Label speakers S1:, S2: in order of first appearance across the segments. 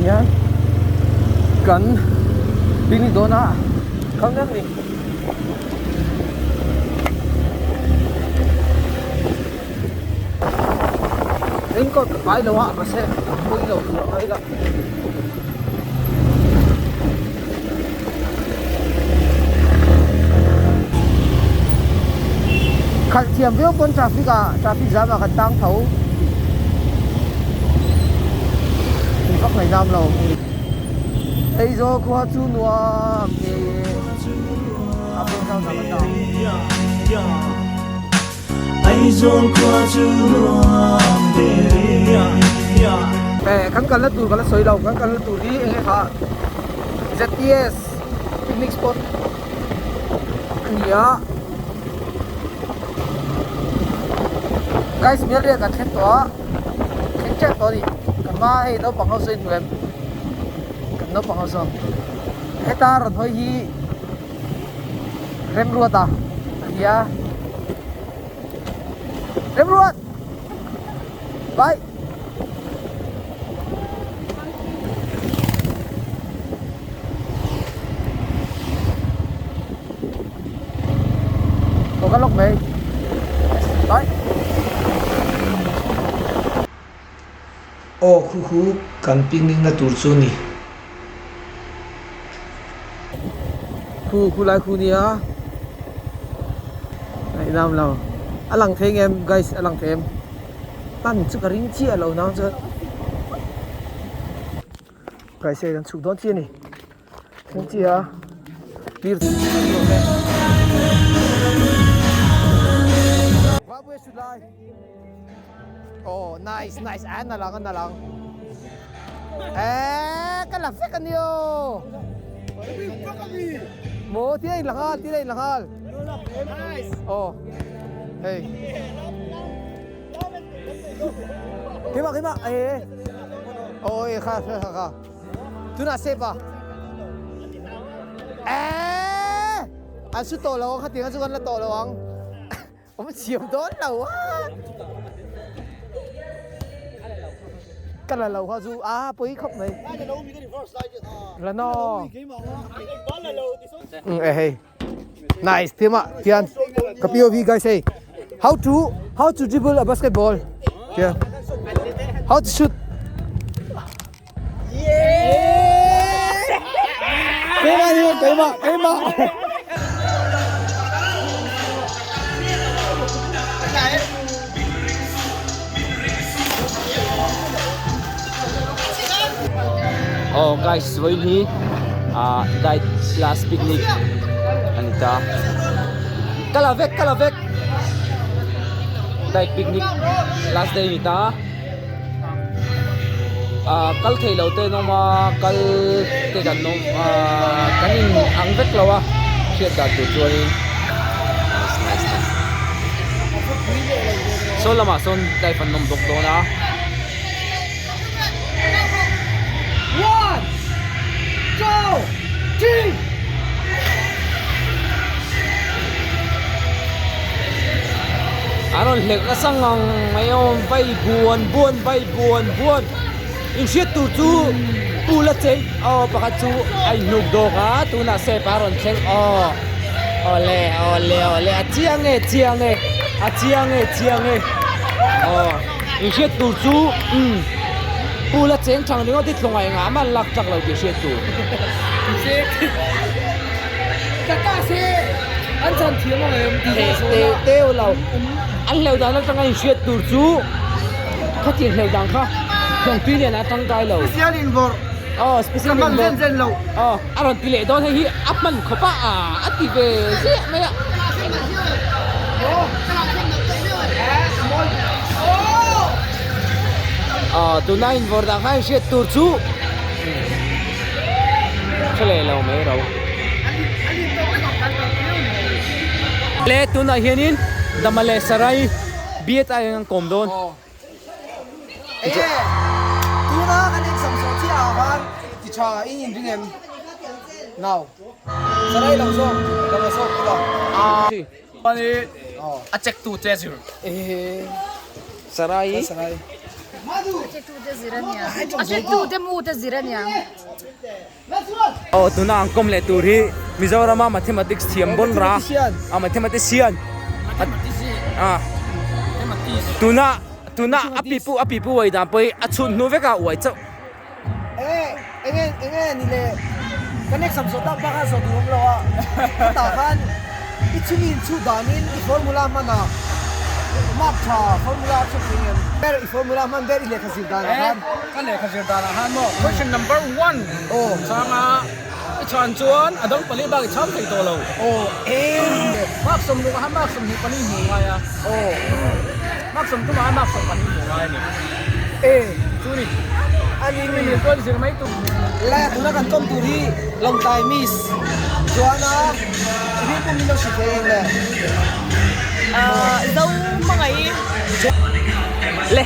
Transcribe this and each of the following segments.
S1: hian kan picnic dona khang nang ni đến con cái đâu ạ mà xe tôi đầu ấy đó khăn thiềm với con traffic jam mà khăn tăng thấu thì các ngày nam lâu đây rồi qua chú nuông thì áp dụng sao sao nào ai rồi qua chú nuông để khăn cần lát tù cần lát sôi đầu khăn cần lát tù đi anh hả ZTS picnic spot ya guys miếng đây cả chết to đi cả ma hay đâu bằng hao sinh người nó bằng hao sao hết ta rồi thôi hi rem luôn ta ya rem luôn bye có lốc về đấy
S2: khu cần picnic na tur chu ni
S1: khu lại khu nia này nam nào alang theng em guys alang theng tan chu karing chi alo nang chu guys say dan chu don chi ni theng chi ha bir Where should I? Oh, nice. Anh na lang. Cái là phép anh yêu. Mo, tiếng là hal. Nice. Oh, hey. Cái mà, ôi, kha. Tu na sepa. Anh su to lâu, tiếng anh su con là to lâu anh. Ông chiếm đón lâu á. Cái là lâu hoa du bấy khóc này. Là no. Hey. Nice, team ạ. Tian. Cái POV guys say. How to dribble a basketball. Yeah. How to shoot. Yeah. Cái mà.
S3: Oh guys, với ni diet last picnic anita kalavek diet picnic last day nita kal thei lo te no ma kal te kan no kanin ang vek lawa shit da tu chuan nice so lama son dai pan nom dok do na
S1: 1, 2, 3.
S3: Aron lek na sangang mayon bay buon in shit tu pula che pakatu ay nugdo ka tu na se paron cheng ole achiang e in shit tu pula cheng chang ringo ti thlongai nga man lak chak lo ti shit tu
S1: Anh chăn thiếu mà em
S3: teo lo anh leo dan tang ai shit tu chu kha ti leo dan kha không pi le na tang kai lo
S1: special invor
S3: special
S1: invor zen lo
S3: aron pi le don hi apman khopa ati ve se me tu na invor dan hai shit tu chu chale lo me ro le tu na hianin damale sarai biet ai ang kom don
S1: tu na kan ek sam so chi awan ti cha in ring em now sarai lang so lo
S4: Pani a check tu treasure.
S3: sarai
S4: tu te zirania. Ase tu te mu te zirania.
S3: Oh tuna ang kom le turi Mizoram mathematics thiam bon ra mathematician tuna apipu wai da poi achun nu veka wai chau
S1: enge ni le connect sam so ta ba ka so dum lo ta khan ichini chu danin formula mana map tha formula chu pingen ber formula man ber le khasir da khan
S5: kan le khajir dara han mo question number 1
S1: oh
S5: changa chan chuan adong pali ba cham thei to lo
S1: oh
S5: mak som lu ha mak som ni pani mu nga ya
S1: oh
S5: mak som tu ma mak som pani mu nga ni chu ni
S1: ani
S5: ni
S1: ni
S5: ko sir mai tu
S1: la tuna kan tom turi long time miss Joanna ini pun mino si keng le
S4: Dâu mga i.
S3: le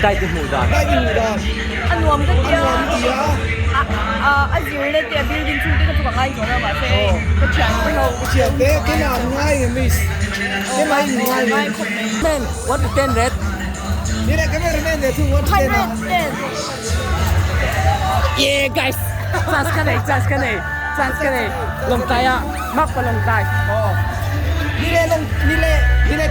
S3: dai tu mu da
S1: dai ni da
S4: Anuam ka tiya.
S1: dia
S4: Azir le tiya building chu ti ka tu ka ngai ko na ma se. Ka chan ko no.
S1: chia te ke na ngai miss ke mai ngai
S3: men what is 10 red
S1: ni le ke mer men de tu what ke na
S4: 110.
S3: yeah guys chance ka nei long tai mak pa long tai
S1: ni le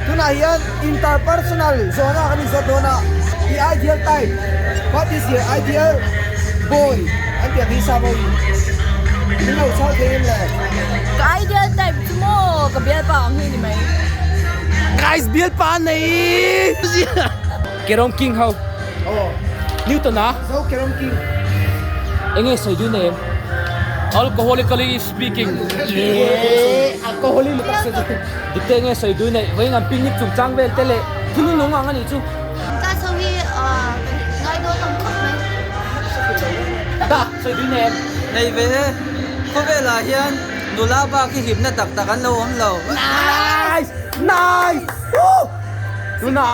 S1: tuna hian interpersonal zona kan zo dona the ideal type what is your ideal boy anh tiệm đi sao boy ni lo sao thêm le
S4: Ka ideal type tu mo ka bial pa ang ni mai.
S3: guys biel pa nei kerong king how
S1: oh
S3: newton
S1: so kerong king
S3: enge soi du name alcoholically speaking
S1: alcohol lu tak se
S3: dikte nge soi du nei wei ngam picnic chung chang vel tele thunu nong ang ani chu
S4: Ka so hi ngai do tong khop mai.
S3: da soi du name
S6: Này về có vẻ là hiền đồ la ba cái hiệp nó tập tập ăn lâu ấm lâu
S3: nice tuna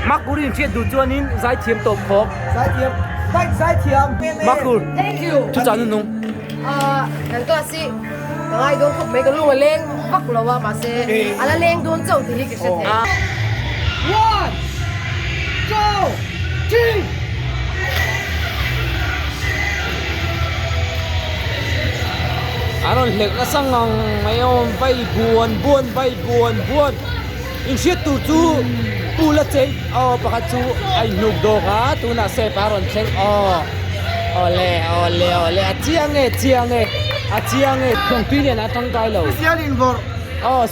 S3: makuri chiết du chuanin zai thiam top khok
S1: sai thiam
S3: makur
S4: Thank you.
S3: chu chan nung
S4: Nang to si ngai do khop mai ka lu leng vak lo wa ma se. Ala leng don chau ti li ki se.
S1: 1 2 3
S3: aron lek na sangong mayom vai buon in shit tu chu pula chen pakhat chu ai nuk do ka tuna se paron chen ole achiang e thong pi le na tang kai lo
S1: sian in bor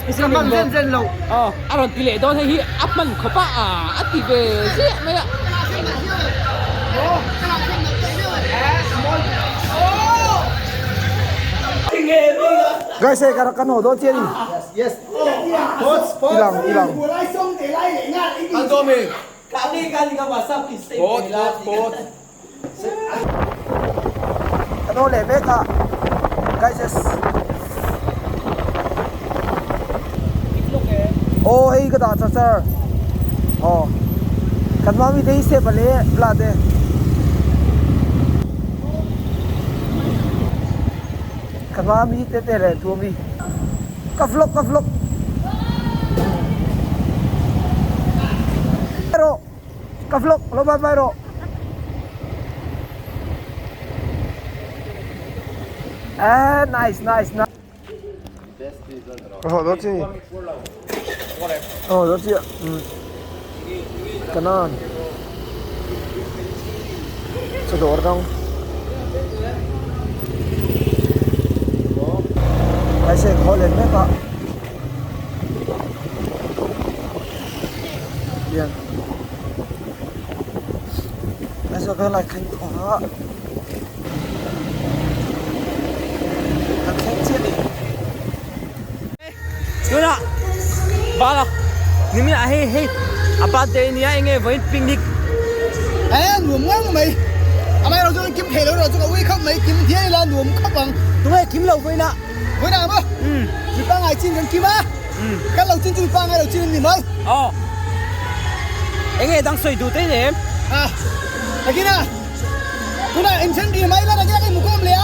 S3: special
S1: man zen zen lo
S3: aron pile don hi apman khopa ati ve je me
S1: guys kara kano do cheni yes ilang
S6: Antomi kali ka WhatsApp ki stay pot
S1: kano le beka guys yes oh hey ka da cha cha oh kan ma mi dei se bale bla de kan ma mi te le tu mi ka vlog pero ka vlog lo ba pero nice đó chứ đó chứ kanan sedor dong ai sẽ khó lên mấy bạn bien ai sẽ cái này khánh hóa
S3: tuna bala nimi hey abate ni enge voin picnic
S1: nuông ngang mày mày rồi cho kiếm thể rồi cho cái khóc mày kiếm thế là nuông khóc bằng tụi mày kiếm lẩu với nè mà chỉ ba ngày chín gần kiếm á cái lẩu chín chỉ ba ngày lẩu chín gì mấy
S3: enge đang soi du te ne
S1: à cái kia nè tụi này em xem đi mấy là cái một con lẻ